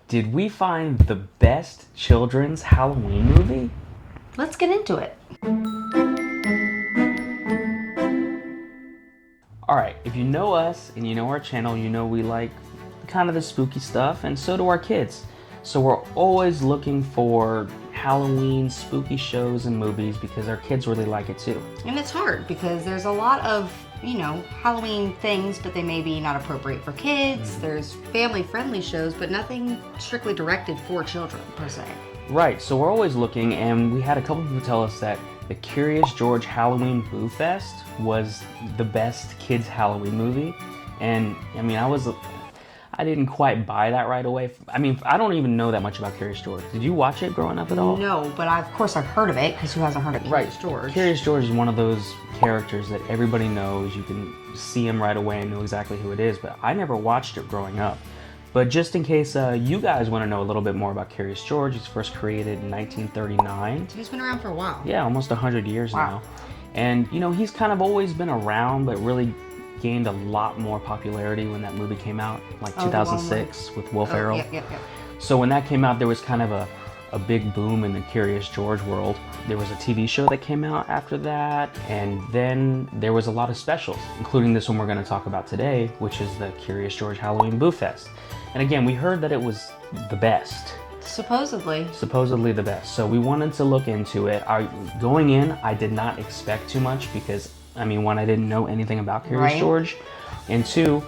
Did we find the best children's Halloween movie? Let's get into it. Alright, if you know us and you know our channel, you know we like kind of the spooky stuff, and so do our kids. So we're always looking for Halloween spooky shows and movies because our kids really like it too. And it's hard because there's a lot of, Halloween things, but they may be not appropriate for kids. There's family-friendly shows, but nothing strictly directed for children, per se. Right, so we're always looking, and we had a couple people tell us that the Curious George Halloween Boo Fest was the best kids Halloween movie. And I didn't quite buy that right away. I don't even know that much about Curious George. Did you watch it growing up at all? No, but of course I've heard of it, because who hasn't heard of Curious George? Curious George is one of those characters that everybody knows. You can see him right away and know exactly who it is, but I never watched it growing up. But just in case you guys want to know a little bit more about Curious George, he's first created in 1939. He's been around for a while. Yeah, almost 100 years now. And, he's kind of always been around, but really gained a lot more popularity when that movie came out, like 2006 with Will Ferrell. Yep. So when that came out, there was kind of a big boom in the Curious George world. There was a TV show that came out after that, and then there was a lot of specials, including this one we're going to talk about today, which is the Curious George Halloween Boo Fest. And again, we heard that it was the best. Supposedly the best. So we wanted to look into it. Going in, I did not expect too much because, one, I didn't know anything about Curious George. And two,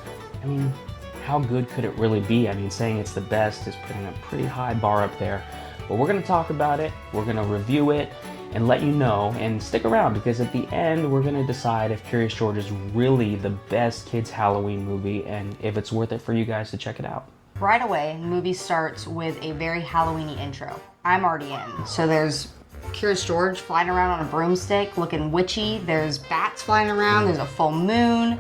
how good could it really be? Saying it's the best is putting a pretty high bar up there. But we're going to talk about it, we're going to review it, and let you know, and stick around because at the end we're going to decide if Curious George is really the best kids Halloween movie and if it's worth it for you guys to check it out. Right away, the movie starts with a very Halloween-y intro. I'm already in. So there's Curious George flying around on a broomstick looking witchy. There's bats flying around. There's a full moon.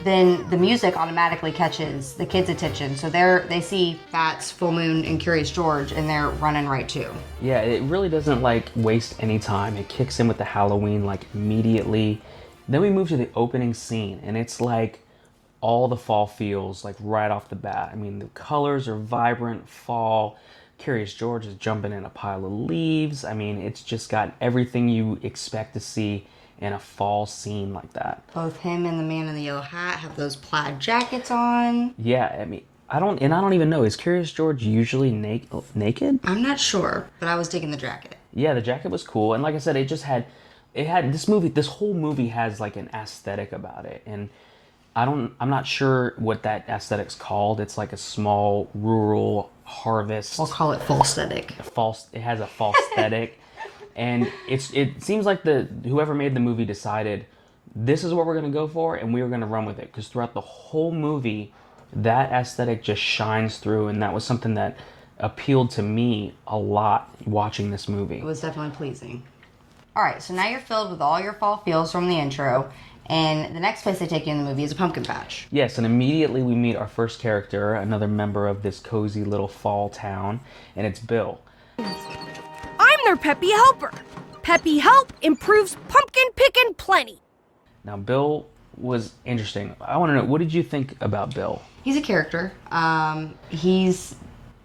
Then the music automatically catches the kids' attention. So they see bats, full moon, and Curious George, and they're running right to. Yeah, it really doesn't waste any time. It kicks in with the Halloween immediately. Then we move to the opening scene, and it's all the fall feels right off the bat. The colors are vibrant fall. Curious George is jumping in a pile of leaves. It's just got everything you expect to see in a fall scene like that. Both him and the man in the yellow hat have those plaid jackets on. Yeah, I don't even know. Is Curious George usually naked? I'm not sure, but I was digging the jacket. Yeah, the jacket was cool, and like I said, this whole movie has an aesthetic about it, and I'm not sure what that aesthetic's called. It's a small rural harvest. I'll call it fall aesthetic. It has a false aesthetic. And it seems like whoever made the movie decided this is what we're going to go for, and we were going to run with it. Because throughout the whole movie, that aesthetic just shines through, and that was something that appealed to me a lot watching this movie. It was definitely pleasing. All right, so now you're filled with all your fall feels from the intro, and the next place they take you in the movie is a pumpkin patch. Yes, and immediately we meet our first character, another member of this cozy little fall town, and it's Bill. I'm their Peppy Helper. Peppy Help improves pumpkin pickin' plenty. Now, Bill was interesting. I want to know, what did you think about Bill? He's a character. He's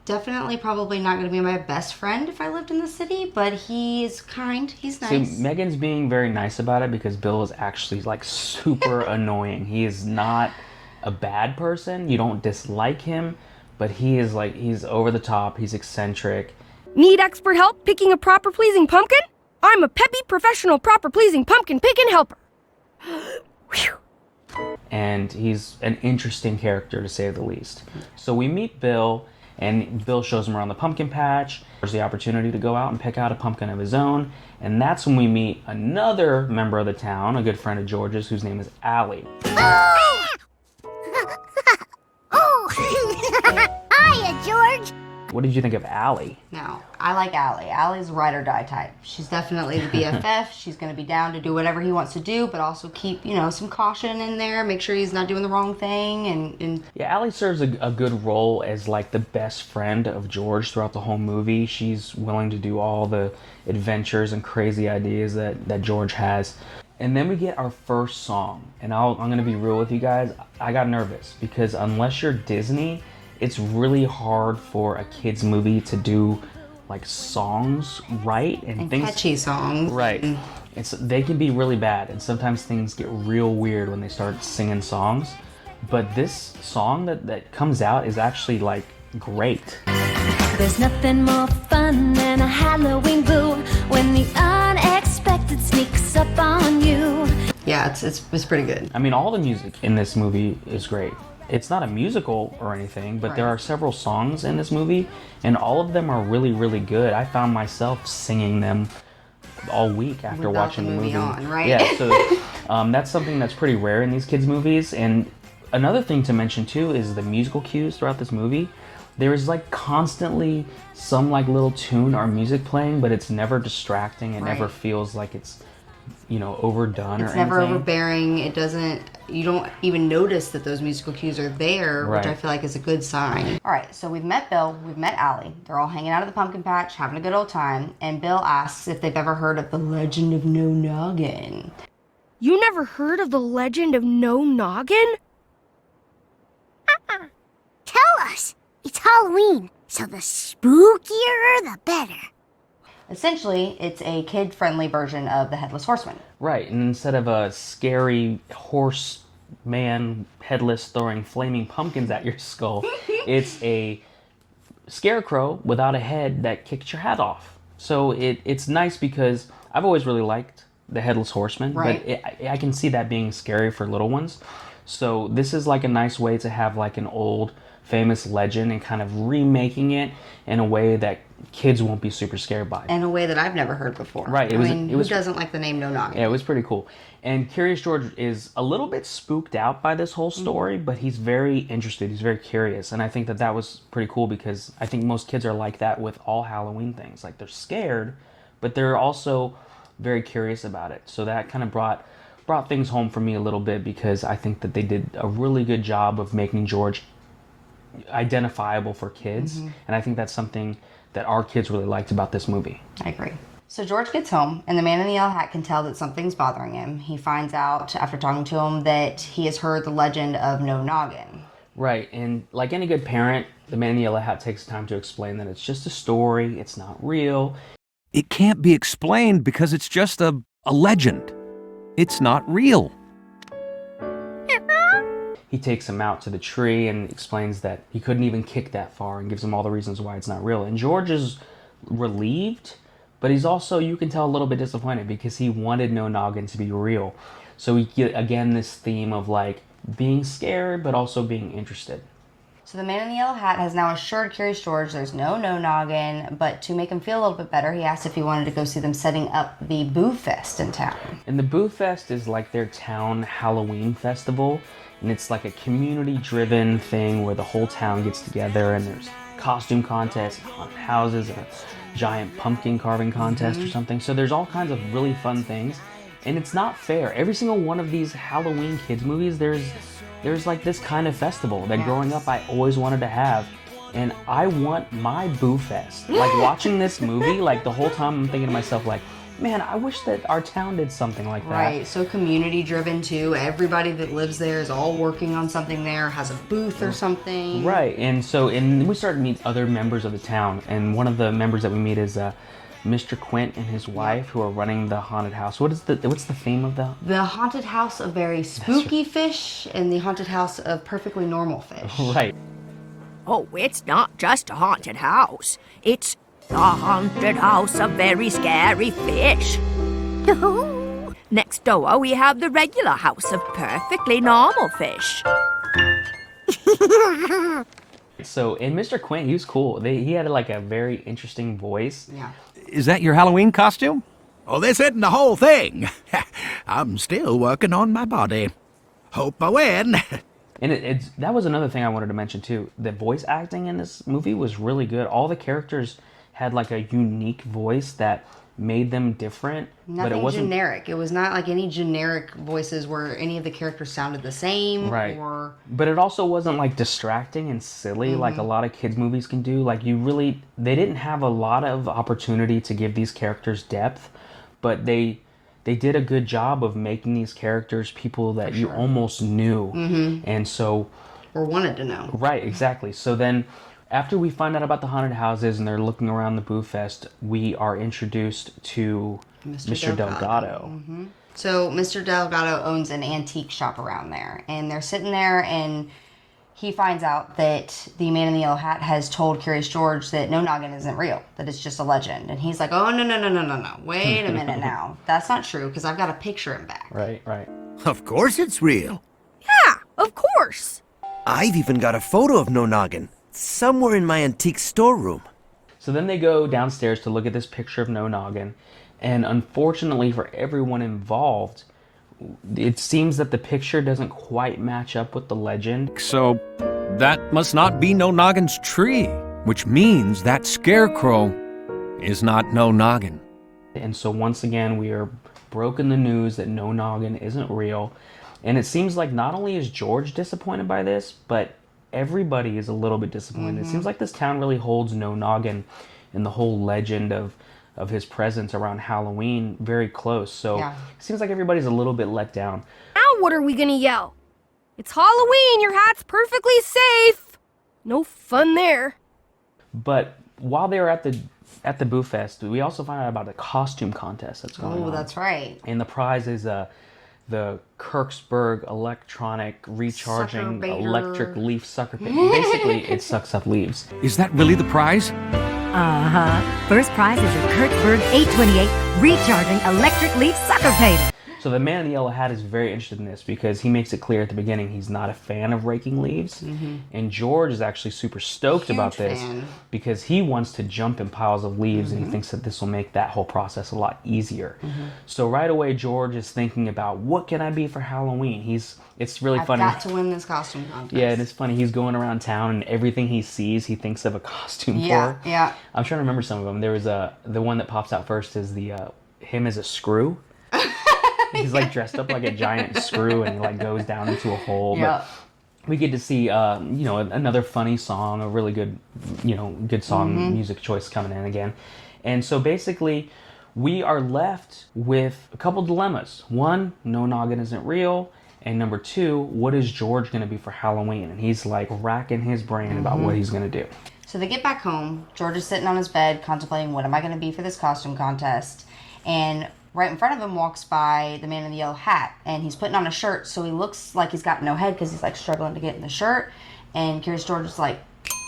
definitely probably not going to be my best friend if I lived in the city, but he's kind. He's nice. See, Megan's being very nice about it because Bill is actually super annoying. He is not a bad person. You don't dislike him, but he is he's over the top. He's eccentric. Need expert help picking a proper pleasing pumpkin? I'm a peppy professional proper pleasing pumpkin pickin' helper. And he's an interesting character to say the least. So we meet Bill, and Bill shows him around the pumpkin patch. There's the opportunity to go out and pick out a pumpkin of his own, and that's when we meet another member of the town, a good friend of George's, whose name is Allie. Oh! Hiya, George! What did you think of Allie? Now, I like Allie. Allie's ride or die type. She's definitely the BFF. She's going to be down to do whatever he wants to do, but also keep, some caution in there. Make sure he's not doing the wrong thing. And Yeah, Allie serves a good role as the best friend of George throughout the whole movie. She's willing to do all the adventures and crazy ideas that George has. And then we get our first song. And I'm going to be real with you guys. I got nervous because unless you're Disney, it's really hard for a kids movie to do like songs right and things catchy songs. right. They can be really bad, and sometimes things get real weird when they start singing songs. But this song that comes out is actually like great. There's nothing more fun than a Halloween boo when the unexpected sneaks up on you. Yeah, it's pretty good. I mean, all the music in this movie is great. It's not a musical or anything, but there are several songs in this movie, and all of them are really, really good. I found myself singing them all week after Without watching the the movie on, right? Yeah, so that's something that's pretty rare in these kids' movies. And another thing to mention too is the musical cues throughout this movie. There is like constantly some like little tune or music playing, but it's never distracting. It never feels like it's, you know, overdone or anything. It's never overbearing. You don't even notice that those musical cues are there, which I feel like is a good sign. All right, so we've met Bill, we've met Allie. They're all hanging out at the pumpkin patch, having a good old time, and Bill asks if they've ever heard of the legend of No Noggin. You never heard of the legend of No Noggin? Tell us. It's Halloween, so the spookier the better. Essentially, it's a kid-friendly version of the Headless Horseman. Right, and instead of a scary horse man headless throwing flaming pumpkins at your skull, it's a scarecrow without a head that kicks your hat off. So it's nice because I've always really liked the Headless Horseman, but I can see that being scary for little ones. So this is like a nice way to have like an old famous legend and kind of remaking it in a way that kids won't be super scared by. In a way that I've never heard before. Right. Who doesn't like the name No Noggin? Yeah, it was pretty cool. And Curious George is a little bit spooked out by this whole story, but he's very interested. He's very curious. And I think that was pretty cool because I think most kids are like that with all Halloween things. Like they're scared, but they're also very curious about it. So that kind of brought things home for me a little bit because I think that they did a really good job of making George identifiable for kids. And I think that's something that our kids really liked about this movie. I agree. So George gets home, and the man in the yellow hat can tell that something's bothering him. He finds out, after talking to him, that he has heard the legend of No Noggin. Right, and like any good parent, the man in the yellow hat takes time to explain that it's just a story, it's not real. It can't be explained because it's just a legend. It's not real. He takes him out to the tree and explains that he couldn't even kick that far and gives him all the reasons why it's not real. And George is relieved, but he's also, you can tell, a little bit disappointed because he wanted No Noggin to be real. So we get, again, this theme of like being scared, but also being interested. So the man in the yellow hat has now assured Curious George there's no Noggin, but to make him feel a little bit better, he asked if he wanted to go see them setting up the Boo Fest in town. And the Boo Fest is like their town Halloween festival. And it's like a community-driven thing where the whole town gets together and there's costume contests, haunted houses, and a giant pumpkin carving contest or something. So there's all kinds of really fun things. And it's not fair. Every single one of these Halloween kids movies, there's like this kind of festival that growing up I always wanted to have. And I want my Boo Fest. Like watching this movie, like the whole time I'm thinking to myself like, man, I wish that our town did something like that. Right, so community driven too. Everybody that lives there is all working on something there, has a booth or something. Right, and we started to meet other members of the town, and one of the members that we meet is Mr. Quint and his wife who are running the haunted house. What's the theme of the? The haunted house of very spooky fish and the haunted house of perfectly normal fish. Right. Oh, it's not just a haunted house. It's the haunted house of very scary fish. Next door, we have the regular house of perfectly normal fish. So, and Mr. Quint, he was cool. He had like a very interesting voice. Yeah. Is that your Halloween costume? Oh, this isn't the whole thing. I'm still working on my body. Hope I win. And that was another thing I wanted to mention too. The voice acting in this movie was really good. All the characters had like a unique voice that made them different. Nothing but it wasn't generic. It was not like any generic voices where any of the characters sounded the same. Right. Or But it also wasn't like distracting and silly like a lot of kids movies can do. Like they didn't have a lot of opportunity to give these characters depth, but they did a good job of making these characters people that you almost knew. And so or wanted to know. Right, exactly. So then after we find out about the haunted houses and they're looking around the Boo Fest, we are introduced to Mr. Delgado. Mm-hmm. So Mr. Delgado owns an antique shop around there, and they're sitting there, and he finds out that the man in the yellow hat has told Curious George that No Noggin isn't real, that it's just a legend. And he's like, oh, no. Wait a minute now. That's not true, because I've got a picture in back. Right. Of course it's real. Yeah, of course. I've even got a photo of No Noggin somewhere in my antique storeroom. So then they go downstairs to look at this picture of No Noggin, and unfortunately for everyone involved, it seems that the picture doesn't quite match up with the legend. So that must not be No Noggin's tree, which means that scarecrow is not No Noggin. And so once again, we are broken the news that No Noggin isn't real. And it seems like not only is George disappointed by this, but everybody is a little bit disappointed. It seems like this town really holds No Noggin and the whole legend of his presence around Halloween very close. So it seems like everybody's a little bit let down. Now what are we gonna yell? It's Halloween, your hat's perfectly safe. No fun there. But while they were at the Boo Fest, we also find out about a costume contest that's going on. Oh, that's right. And the prize is the Kirksburg electronic recharging electric leaf sucker pit. Basically, it sucks up leaves. Is that really the prize? First prize is a Kirksburg 828 recharging electric leaf sucker painter. So the man in the yellow hat is very interested in this because he makes it clear at the beginning he's not a fan of raking leaves. And George is actually super stoked about this because he wants to jump in piles of leaves and he thinks that this will make that whole process a lot easier. So right away George is thinking about what can I be for Halloween? It's really funny. I've got to win this costume contest. Yeah, and it's funny. He's going around town and everything he sees he thinks of a costume for. Yeah. I'm trying to remember some of them. There was the one that pops out first is him as a screw. He's like dressed up like a giant screw and like goes down into a hole. Yeah. But we get to see another funny song, a really good good song music choice coming in again. And so basically we are left with a couple dilemmas. One, No Noggin isn't real. And number two, what is George going to be for Halloween? And he's like racking his brain about what he's going to do. So they get back home. George is sitting on his bed contemplating, what am I going to be for this costume contest? And right in front of him walks by the man in the yellow hat. And he's putting on a shirt, so he looks like he's got no head because he's like struggling to get in the shirt. And Curious George is like,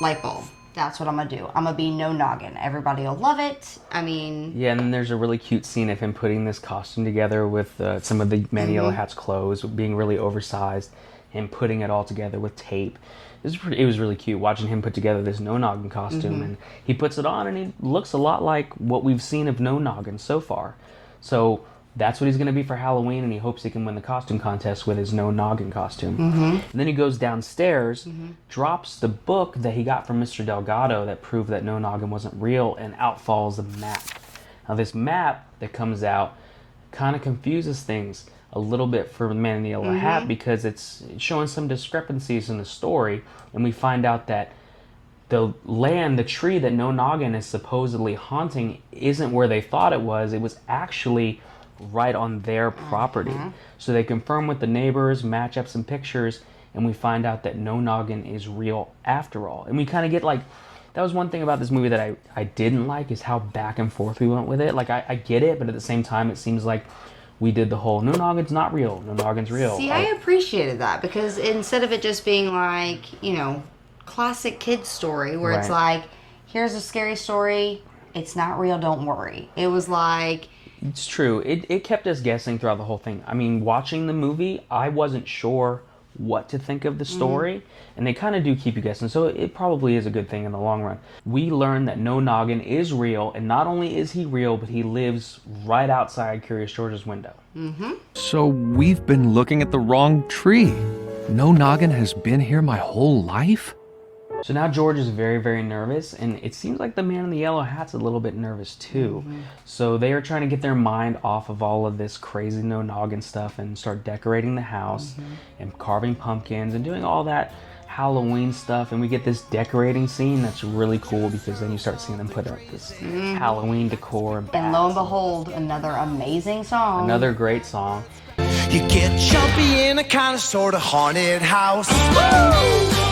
light bulb. That's what I'm going to do. I'm going to be No Noggin. Everybody will love it. I mean... Yeah, and then there's a really cute scene of him putting this costume together with some of the Man in the Yellow Hat's clothes being really oversized and putting it all together with tape. It was really cute watching him put together this No Noggin costume. And he puts it on and he looks a lot like what we've seen of No Noggin so far. So that's what he's going to be for Halloween, and he hopes he can win the costume contest with his No Noggin costume. And then he goes downstairs, drops the book that he got from Mr. Delgado that proved that No Noggin wasn't real, and out falls a map. Now this map that comes out kind of confuses things a little bit for the Man in the Yellow Hat because it's showing some discrepancies in the story, and we find out that the tree that No Noggin is supposedly haunting isn't where they thought it was. It was actually right on their property. So they confirm with the neighbors, match up some pictures, and we find out that No Noggin is real after all. And we kind of get like, that was one thing about this movie that I didn't like, is how back and forth we went with it. Like I get it, but at the same time it seems like we did the whole No Noggin's not real, No Noggin's real. See, I appreciated that because instead of it just being like, classic kid story where it's like, here's a scary story, it's not real, don't worry. It was like... It's true. It kept us guessing throughout the whole thing. I mean, watching the movie, I wasn't sure what to think of the story, and they kind of do keep you guessing, so it probably is a good thing in the long run. We learned that No Noggin is real, and not only is he real, but he lives right outside Curious George's window. So we've been looking at the wrong tree. No Noggin has been here my whole life? So now George is very, very nervous, and it seems like the Man in the Yellow Hat's a little bit nervous too. So they are trying to get their mind off of all of this crazy No Noggin stuff and start decorating the house and carving pumpkins and doing all that Halloween stuff. And we get this decorating scene that's really cool because then you start seeing them put up this Halloween decor. And lo and behold, another amazing song. Another great song. You get jumpy in a kind of sort of haunted house. Woo!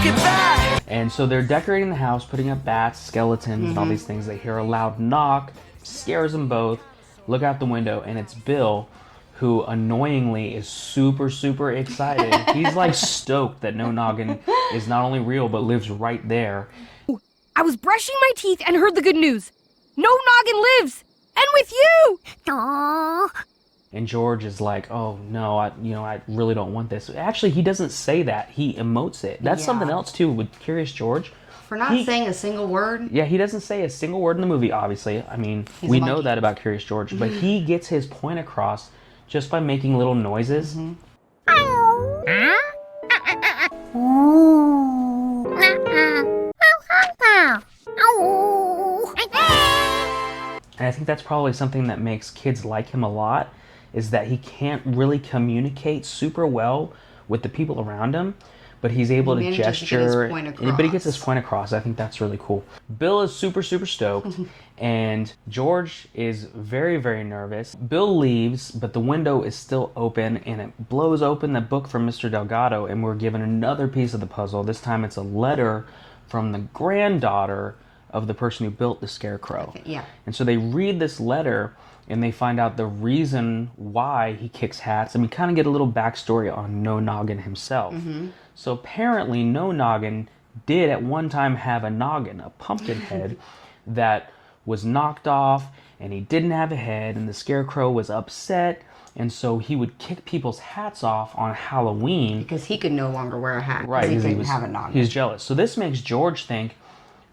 Look at that! And so they're decorating the house, putting up bats, skeletons, and all these things. They hear a loud knock, scares them both, look out the window, and it's Bill, who annoyingly is super, super excited. He's like stoked that No Noggin is not only real, but lives right there. I was brushing my teeth and heard the good news. No Noggin lives! And with you! Aww. And George is like, oh no, I really don't want this. Actually, he doesn't say that. He emotes it. That's something else too with Curious George. For not saying a single word. Yeah, he doesn't say a single word in the movie, obviously. I mean, He's we a know monkey. that about Curious George, but he gets his point across just by making little noises. And I think that's probably something that makes kids like him a lot, is that he can't really communicate super well with the people around him, but he's able to gesture, but he gets his point across. I think that's really cool. Bill is super, super stoked, and George is very, very nervous. Bill leaves, but the window is still open, and it blows open the book from Mr. Delgado, and we're given another piece of the puzzle. This time it's a letter from the granddaughter of the person who built the scarecrow. Yeah. And so they read this letter, and they find out the reason why he kicks hats, and we kind of get a little backstory on No Noggin himself. So apparently No Noggin did at one time have a noggin, a pumpkin head, that was knocked off, and he didn't have a head, and the scarecrow was upset, and so he would kick people's hats off on Halloween. Because he could no longer wear a hat. Right, Because he because couldn't have a noggin. He's jealous. So this makes George think,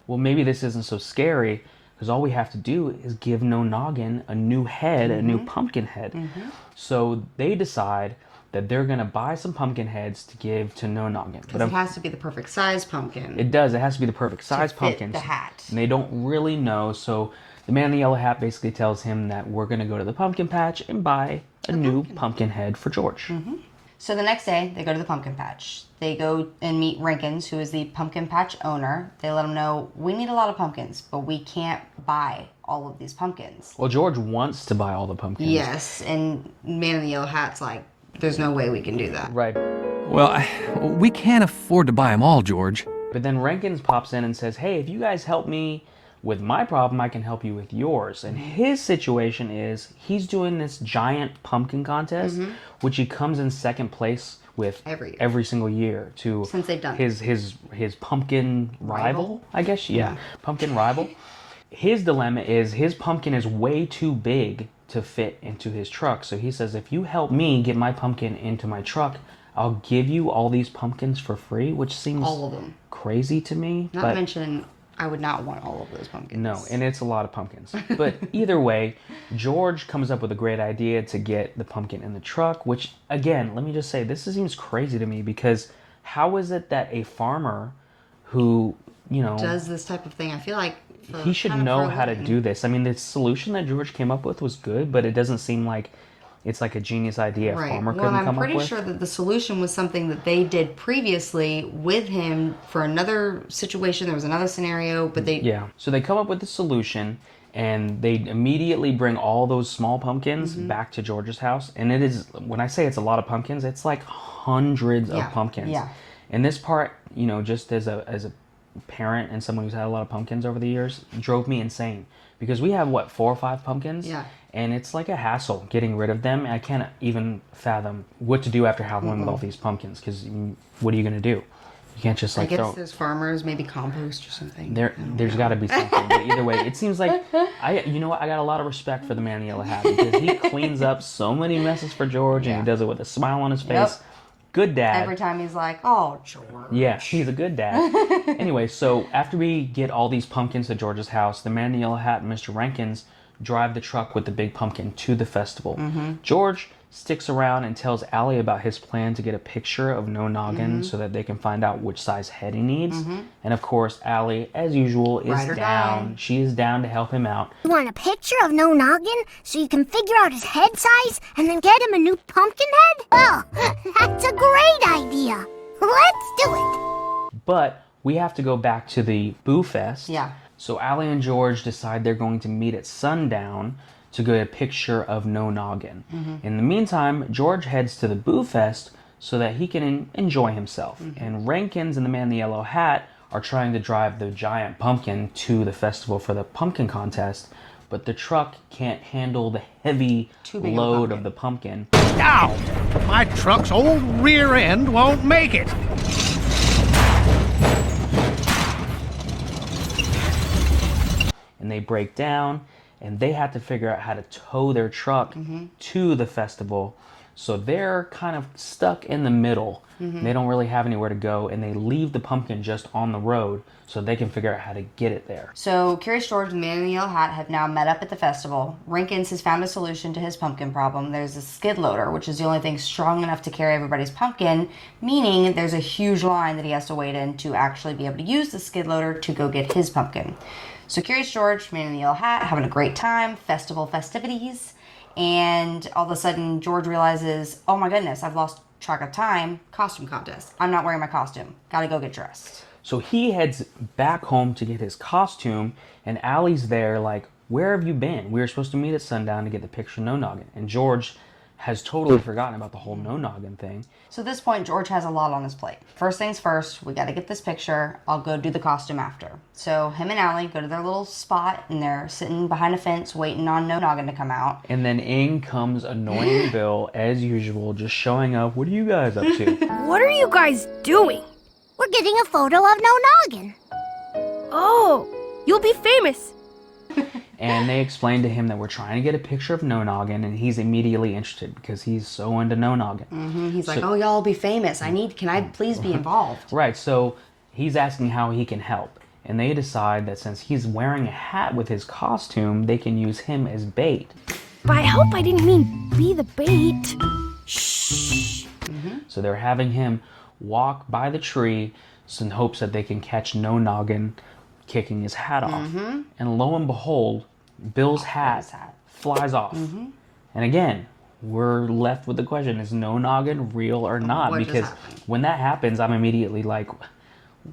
well, maybe this isn't so scary, because all we have to do is give No Noggin a new head, a new pumpkin head. So they decide that they're going to buy some pumpkin heads to give to No Noggin. Because it has to be the perfect size pumpkin. It does. It has to be the perfect size pumpkin. the hat. And they don't really know. So the man in the yellow hat basically tells him that we're going to go to the pumpkin patch and buy a new pumpkin head for George. So the next day, they go to the pumpkin patch. They go and meet Rankins, who is the pumpkin patch owner. They let him know, we need a lot of pumpkins, but we can't buy all of these pumpkins. Well, George wants to buy all the pumpkins. Yes, and man in the yellow hat's like, there's no way we can do that. Right. Well, we can't afford to buy them all, George. But then Rankins pops in and says, hey, if you guys help me with my problem, I can help you with yours. And his situation is he's doing this giant pumpkin contest, which he comes in second place with every single year to Since they've done his pumpkin rival, I guess. Yeah, pumpkin rival. His dilemma is his pumpkin is way too big to fit into his truck. So he says, if you help me get my pumpkin into my truck, I'll give you all these pumpkins for free, which seems all of them crazy to me. Not to mention, I would not want all of those pumpkins. No, and it's a lot of pumpkins. But either way, George comes up with a great idea to get the pumpkin in the truck, which, again, let me just say, this seems crazy to me, because how is it that a farmer who, does this type of thing, I feel like he should know how to do this. I mean, the solution that George came up with was good, but it doesn't seem like it's like a genius idea a farmer couldn't come up with. I'm pretty sure that the solution was something that they did previously with him for another situation. There was another scenario, but they... Yeah, so they come up with the solution, and they immediately bring all those small pumpkins back to George's house. And it is, when I say it's a lot of pumpkins, it's like hundreds of pumpkins. Yeah. And this part, just as a parent and someone who's had a lot of pumpkins over the years, drove me insane. Because we have, 4 or 5 pumpkins? Yeah. And it's like a hassle getting rid of them. I can't even fathom what to do after Halloween with all these pumpkins, because what are you going to do? You can't just I guess throw... there's farmers, maybe compost or something. There's got to be something. But either way, it seems like, I got a lot of respect for the man in the yellow hat, because he cleans up so many messes for George, and he does it with a smile on his face. Good dad. Every time he's like, oh, George. Yeah, he's a good dad. Anyway, so after we get all these pumpkins to George's house, the man in the yellow hat and Mr. Rankins drive the truck with the big pumpkin to the festival. George sticks around and tells Allie about his plan to get a picture of No Noggin so that they can find out which size head he needs. And of course, Allie, as usual, is down. She is down to help him out. You want a picture of No Noggin so you can figure out his head size and then get him a new pumpkin head? Well, that's a great idea. Let's do it. But we have to go back to the Boo Fest. Yeah. So Allie and George decide they're going to meet at sundown to get a picture of No Noggin. In the meantime, George heads to the Boo Fest so that he can enjoy himself. And Rankins and the man in the yellow hat are trying to drive the giant pumpkin to the festival for the pumpkin contest, but the truck can't handle the heavy load of the pumpkin. Ow! My truck's old rear end won't make it. And they break down, and they have to figure out how to tow their truck to the festival. So they're kind of stuck in the middle. They don't really have anywhere to go, and they leave the pumpkin just on the road so they can figure out how to get it there. So Curious George and the man in the yellow hat have now met up at the festival. Rankins has found a solution to his pumpkin problem. There's a skid loader, which is the only thing strong enough to carry everybody's pumpkin, meaning there's a huge line that he has to wait in to actually be able to use the skid loader to go get his pumpkin. So Curious George, man in the yellow hat, having a great time, festivities, and all of a sudden George realizes, oh my goodness, I've lost track of time, costume contest. I'm not wearing my costume. Gotta go get dressed. So he heads back home to get his costume, and Allie's there like, where have you been? We were supposed to meet at sundown to get the picture of No Noggin. And George has totally forgotten about the whole No Noggin thing. So at this point, George has a lot on his plate. First things first, we gotta get this picture. I'll go do the costume after. So him and Allie go to their little spot, and they're sitting behind a fence waiting on No Noggin to come out. And then in comes annoying Bill, as usual, just showing up. What are you guys up to? What are you guys doing? We're getting a photo of No Noggin. Oh, you'll be famous. And they explain to him that we're trying to get a picture of No Noggin, and he's immediately interested because he's so into No Noggin. He's like, oh, y'all will be famous. Can I please be involved? Right, so he's asking how he can help. And they decide that since he's wearing a hat with his costume, they can use him as bait. By help, I didn't mean be the bait. Shh. So they're having him walk by the tree in hopes that they can catch No Noggin kicking his hat off. And lo and behold, Bill's hat flies off. And again, we're left with the question, is No Noggin real or not? Because when that happens, I'm immediately like,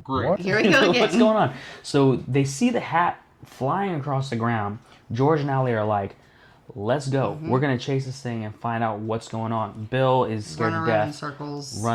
what? Here we go again. What's going on? So they see the hat flying across the ground. George and Allie are like, let's go. We're going to chase this thing and find out what's going on. Bill is scared to death. In circles.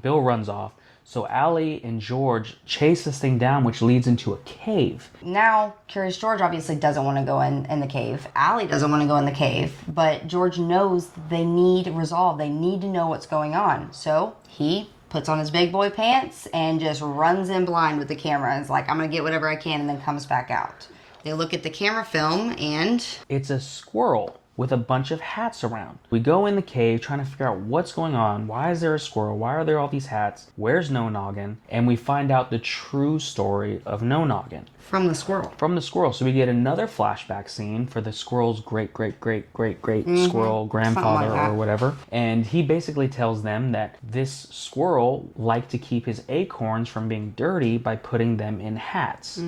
Bill runs off. So Allie and George chase this thing down, which leads into a cave. Now, Curious George obviously doesn't want to go in the cave. Allie doesn't want to go in the cave. But George knows they need resolve. They need to know what's going on. So he puts on his big boy pants and just runs in blind with the camera. And is like, I'm going to get whatever I can, and then comes back out. They look at the camera film, and it's a squirrel with a bunch of hats around. We go in the cave trying to figure out what's going on. Why is there a squirrel? Why are there all these hats? Where's No Noggin? And we find out the true story of No Noggin. From the squirrel. From the squirrel. So we get another flashback scene for the squirrel's great squirrel grandfather or whatever. And he basically tells them that this squirrel liked to keep his acorns from being dirty by putting them in hats.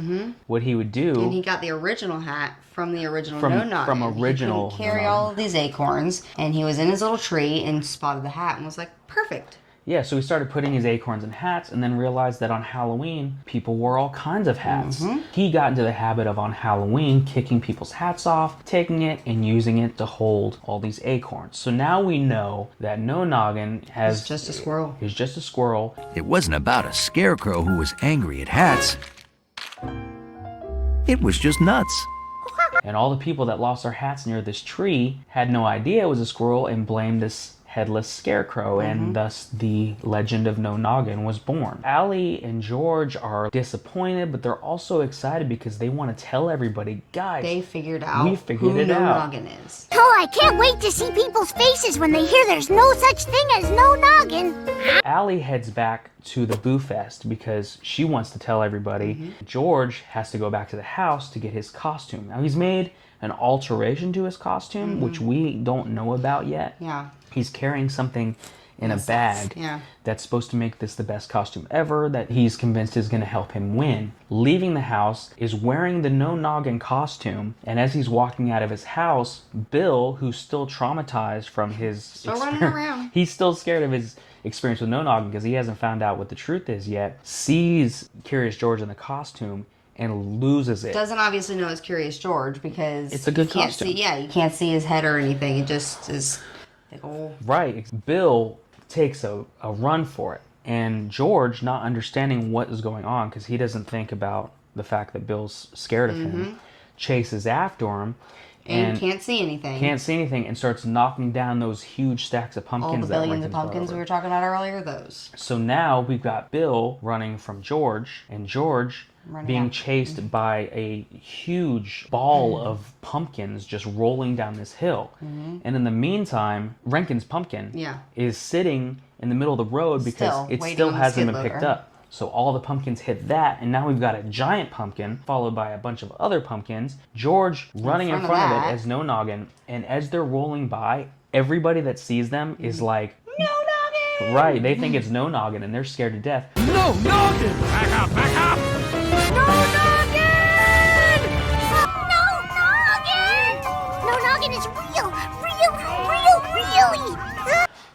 What he would do... And he got the original hat from the original No Noggin. From original. He couldn't carry all of these acorns, and he was in his little tree and spotted the hat and was like, perfect. Yeah, so he started putting his acorns in hats and then realized that on Halloween, people wore all kinds of hats. He got into the habit of on Halloween kicking people's hats off, taking it and using it to hold all these acorns. So now we know that No Noggin has... He's just a squirrel. He's just a squirrel. It wasn't about a scarecrow who was angry at hats. It was just nuts. And all the people that lost their hats near this tree had no idea it was a squirrel and blamed this headless scarecrow, and thus the legend of No Noggin was born. Allie and George are disappointed, but they're also excited because they want to tell everybody, guys, they figured out who No Noggin is. Oh, I can't wait to see people's faces when they hear there's no such thing as No Noggin. Allie heads back to the Boo Fest because she wants to tell everybody. George has to go back to the house to get his costume. Now he's made an alteration to his costume, which we don't know about yet. Yeah. He's carrying something in a bag that's supposed to make this the best costume ever, that he's convinced is going to help him win. Leaving the house, is wearing the No Noggin costume, and as he's walking out of his house, Bill, who's still traumatized from his running around. He's still scared of his experience with No Noggin because he hasn't found out what the truth is yet, sees Curious George in the costume and loses it. Doesn't obviously know it's Curious George because it's a good costume. You can't see his head or anything. It just is like, oh. Right. Bill takes a run for it. And George, not understanding what is going on, because he doesn't think about the fact that Bill's scared of him, chases after him. And can't see anything. Can't see anything, and starts knocking down those huge stacks of pumpkins. All the billions of pumpkins we were talking about earlier, those. So now we've got Bill running from George, and George being chased by a huge ball of pumpkins just rolling down this hill. And in the meantime, Rankin's pumpkin is sitting in the middle of the road because it still hasn't been picked up. So all the pumpkins hit that, and now we've got a giant pumpkin followed by a bunch of other pumpkins. George running in front of it as No Noggin, and as they're rolling by, everybody that sees them is like, No Noggin! Right, they think it's No Noggin, and they're scared to death. No Noggin! Back up, back up! No Noggin! No Noggin! No Noggin is really.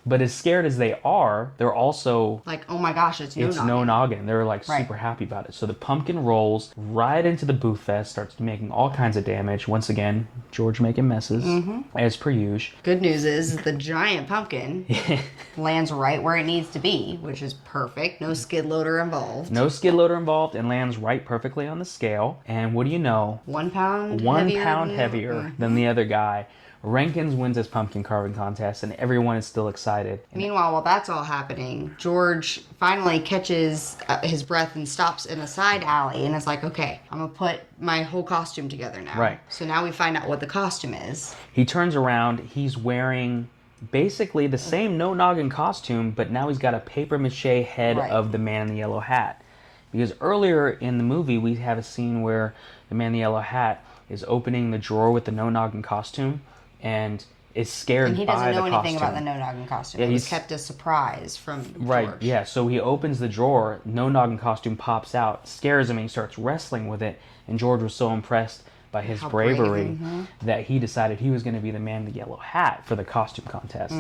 But as scared as they are, they're also like, oh my gosh, it's No Noggin. They're like super happy about it. So the pumpkin rolls right into the Boo Fest, starts making all kinds of damage. Once again, George making messes, as per usual. Good news is the giant pumpkin lands right where it needs to be, which is perfect. No skid loader involved. No skid loader involved, and lands right perfectly on the scale. And what do you know? 1 pound heavier than the other guy. Rankins wins his pumpkin carving contest, and everyone is still excited. Meanwhile, while that's all happening, George finally catches his breath and stops in a side alley and is like, okay, I'm going to put my whole costume together now. Right. So now we find out what the costume is. He turns around, he's wearing basically the same No Noggin costume, but now he's got a paper mache head of the man in the yellow hat. Because earlier in the movie, we have a scene where the man in the yellow hat is opening the drawer with the No Noggin costume, and is scared by the costume. And he doesn't know anything about the No Noggin costume. Yeah, it was kept a surprise from George. Right, yeah. So he opens the drawer, No Noggin costume pops out, scares him, and he starts wrestling with it. And George was so impressed by his bravery that he decided he was going to be the man in the yellow hat for the costume contest.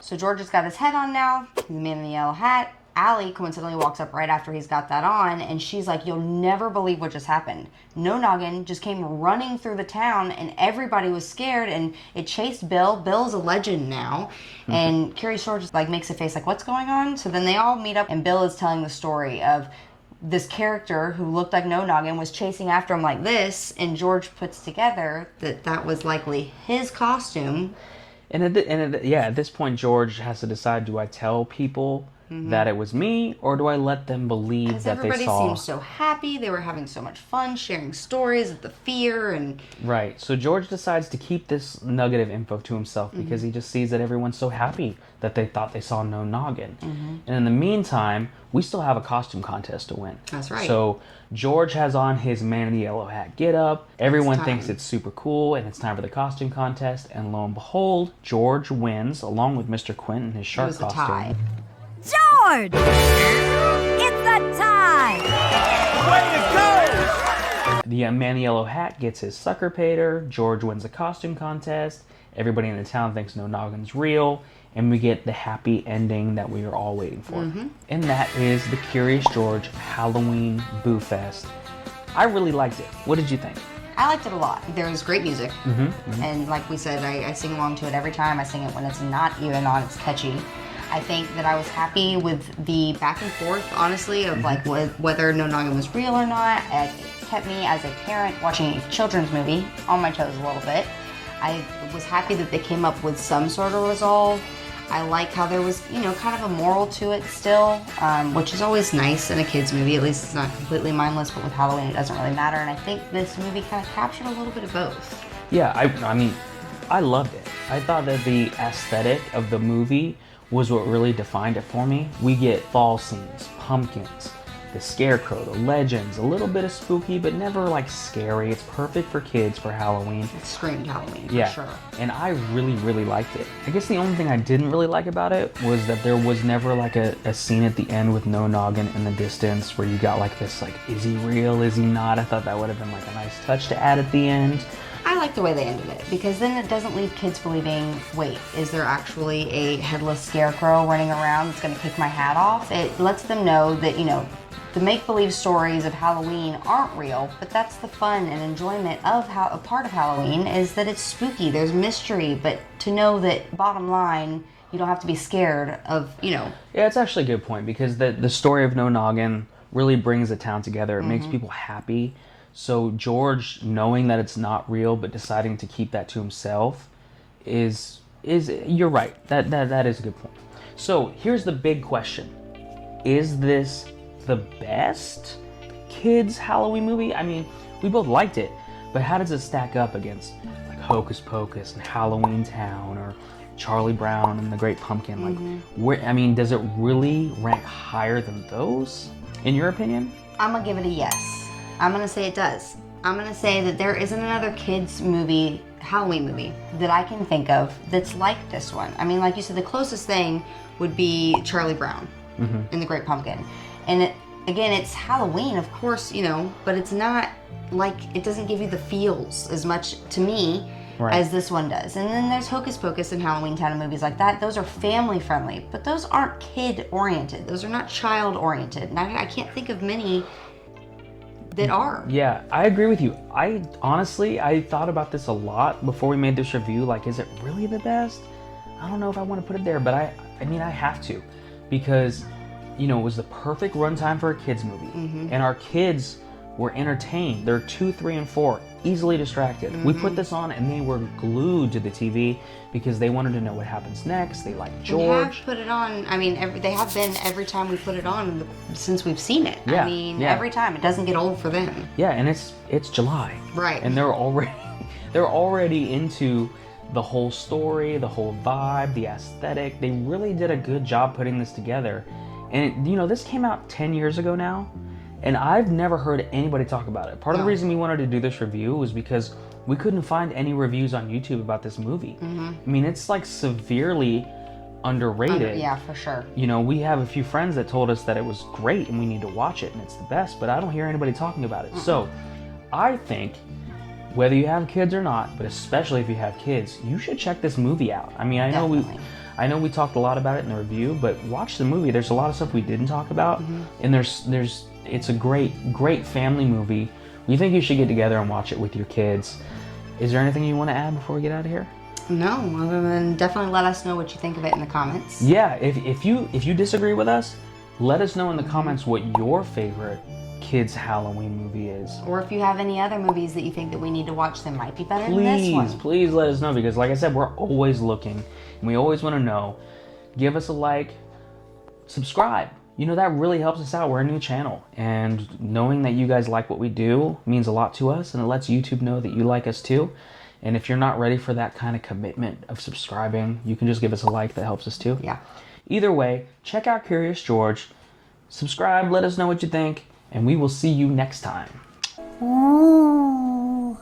So George has got his head on now, the man in the yellow hat. Allie coincidentally walks up right after he's got that on, and she's like, you'll never believe what just happened. No Noggin just came running through the town, and everybody was scared, and it chased Bill. Bill's a legend now. And Curious George just like makes a face like, what's going on? So then they all meet up, and Bill is telling the story of this character who looked like No Noggin was chasing after him like this, and George puts together that that was likely his costume. And at this point, George has to decide, do I tell people that it was me, or do I let them believe that they saw? Everybody seemed so happy. They were having so much fun sharing stories of the fear and... Right. So George decides to keep this nugget of info to himself because he just sees that everyone's so happy that they thought they saw No Noggin. And in the meantime, we still have a costume contest to win. That's right. So George has on his man in the yellow hat get up. Everyone thinks it's super cool, and it's time for the costume contest. And lo and behold, George wins along with Mr. Quint in his shark costume. It was a tie. George! It's the time! Way to go! The man in the yellow hat gets his sucker pater. George wins a costume contest. Everybody in the town thinks No Noggin's real. And we get the happy ending that we are all waiting for. And that is the Curious George Halloween Boo Fest. I really liked it. What did you think? I liked it a lot. There was great music. And like we said, I sing along to it every time. I sing it when it's not even on, it's catchy. I think that I was happy with the back and forth, honestly, of like whether No Noggin was real or not. It kept me, as a parent watching a children's movie, on my toes a little bit. I was happy that they came up with some sort of resolve. I like how there was, you know, kind of a moral to it still, which is always nice in a kid's movie. At least it's not completely mindless, but with Halloween it doesn't really matter. And I think this movie kind of captured a little bit of both. Yeah, I mean, I loved it. I thought that the aesthetic of the movie was what really defined it for me. We get fall scenes, pumpkins, the scarecrow, the legends, a little bit of spooky, but never like scary. It's perfect for kids for Halloween. It screamed Halloween, yeah, for sure. And I really, really liked it. I guess the only thing I didn't really like about it was that there was never like a scene at the end with No Noggin in the distance where you got like this, like, is he real, is he not? I thought that would have been like a nice touch to add at the end. I like the way they ended it, because then it doesn't leave kids believing, wait, is there actually a headless scarecrow running around that's gonna kick my hat off? It lets them know that, you know, the make-believe stories of Halloween aren't real, but that's the fun and enjoyment of a part of Halloween is that it's spooky, there's mystery, but to know that, bottom line, You don't have to be scared of, Yeah, it's actually a good point, because the story of No Noggin really brings the town together. It makes people happy. So George, knowing that it's not real but deciding to keep that to himself is you're right. That is a good point. So here's the big question. Is this the best kids Halloween movie? I mean, we both liked it, but how does it stack up against like Hocus Pocus and Halloween Town, or Charlie Brown and the Great Pumpkin? Like, where, I mean, does it really rank higher than those, in your opinion? I'm gonna give it a yes. I'm gonna say it does. I'm gonna say that there isn't another kids movie, Halloween movie, that I can think of that's like this one. I mean, like you said, the closest thing would be Charlie Brown and the Great Pumpkin. And again, it's Halloween, of course, you know, but it's not like, it doesn't give you the feels as much to me as this one does. And then there's Hocus Pocus and Halloween Town and movies like that. Those are family friendly, but those aren't kid oriented. Those are not child oriented. And I can't think of many that are. Yeah, I agree with you. I honestly thought about this a lot before we made this review. Like, is it really the best? I don't know if I want to put it there, but I mean, I have to, because, you know, it was the perfect runtime for a kids movie, and our kids were entertained. They're 2, 3, and 4, easily distracted. We put this on and they were glued to the TV because they wanted to know what happens next. They like George. We have put it on. I mean, they have been every time we put it on since we've seen it. Yeah, I mean, yeah. every time. It doesn't get old for them. Yeah, and it's July, right? And they're already into the whole story, the whole vibe, the aesthetic. They really did a good job putting this together. And you know, this came out 10 years ago now, and I've never heard anybody talk about it. Part of the reason we wanted to do this review was because we couldn't find any reviews on YouTube about this movie. I mean, it's like severely underrated. Yeah, for sure. You know, we have a few friends that told us that it was great and we need to watch it and it's the best, but I don't hear anybody talking about it. So I think, whether you have kids or not, but especially if you have kids, you should check this movie out. I mean, I know we talked a lot about it in the review, but watch the movie. There's a lot of stuff we didn't talk about, and it's a great family movie. We think you should get together and watch it with your kids. Is there anything you want to add before we get out of here? No, other than definitely let us know what you think of it in the comments. Yeah, if you disagree with us, let us know in the comments what your favorite kids Halloween movie is. Or if you have any other movies that you think that we need to watch that might be better than this one. Please let us know, because like I said, we're always looking and we always want to know. Give us a like, subscribe. You know, that really helps us out. We're a new channel, and knowing that you guys like what we do means a lot to us, and it lets YouTube know that you like us too. And if you're not ready for that kind of commitment of subscribing, you can just give us a like. That helps us too. Yeah. Either way, check out Curious George, subscribe, let us know what you think, and we will see you next time. Ooh.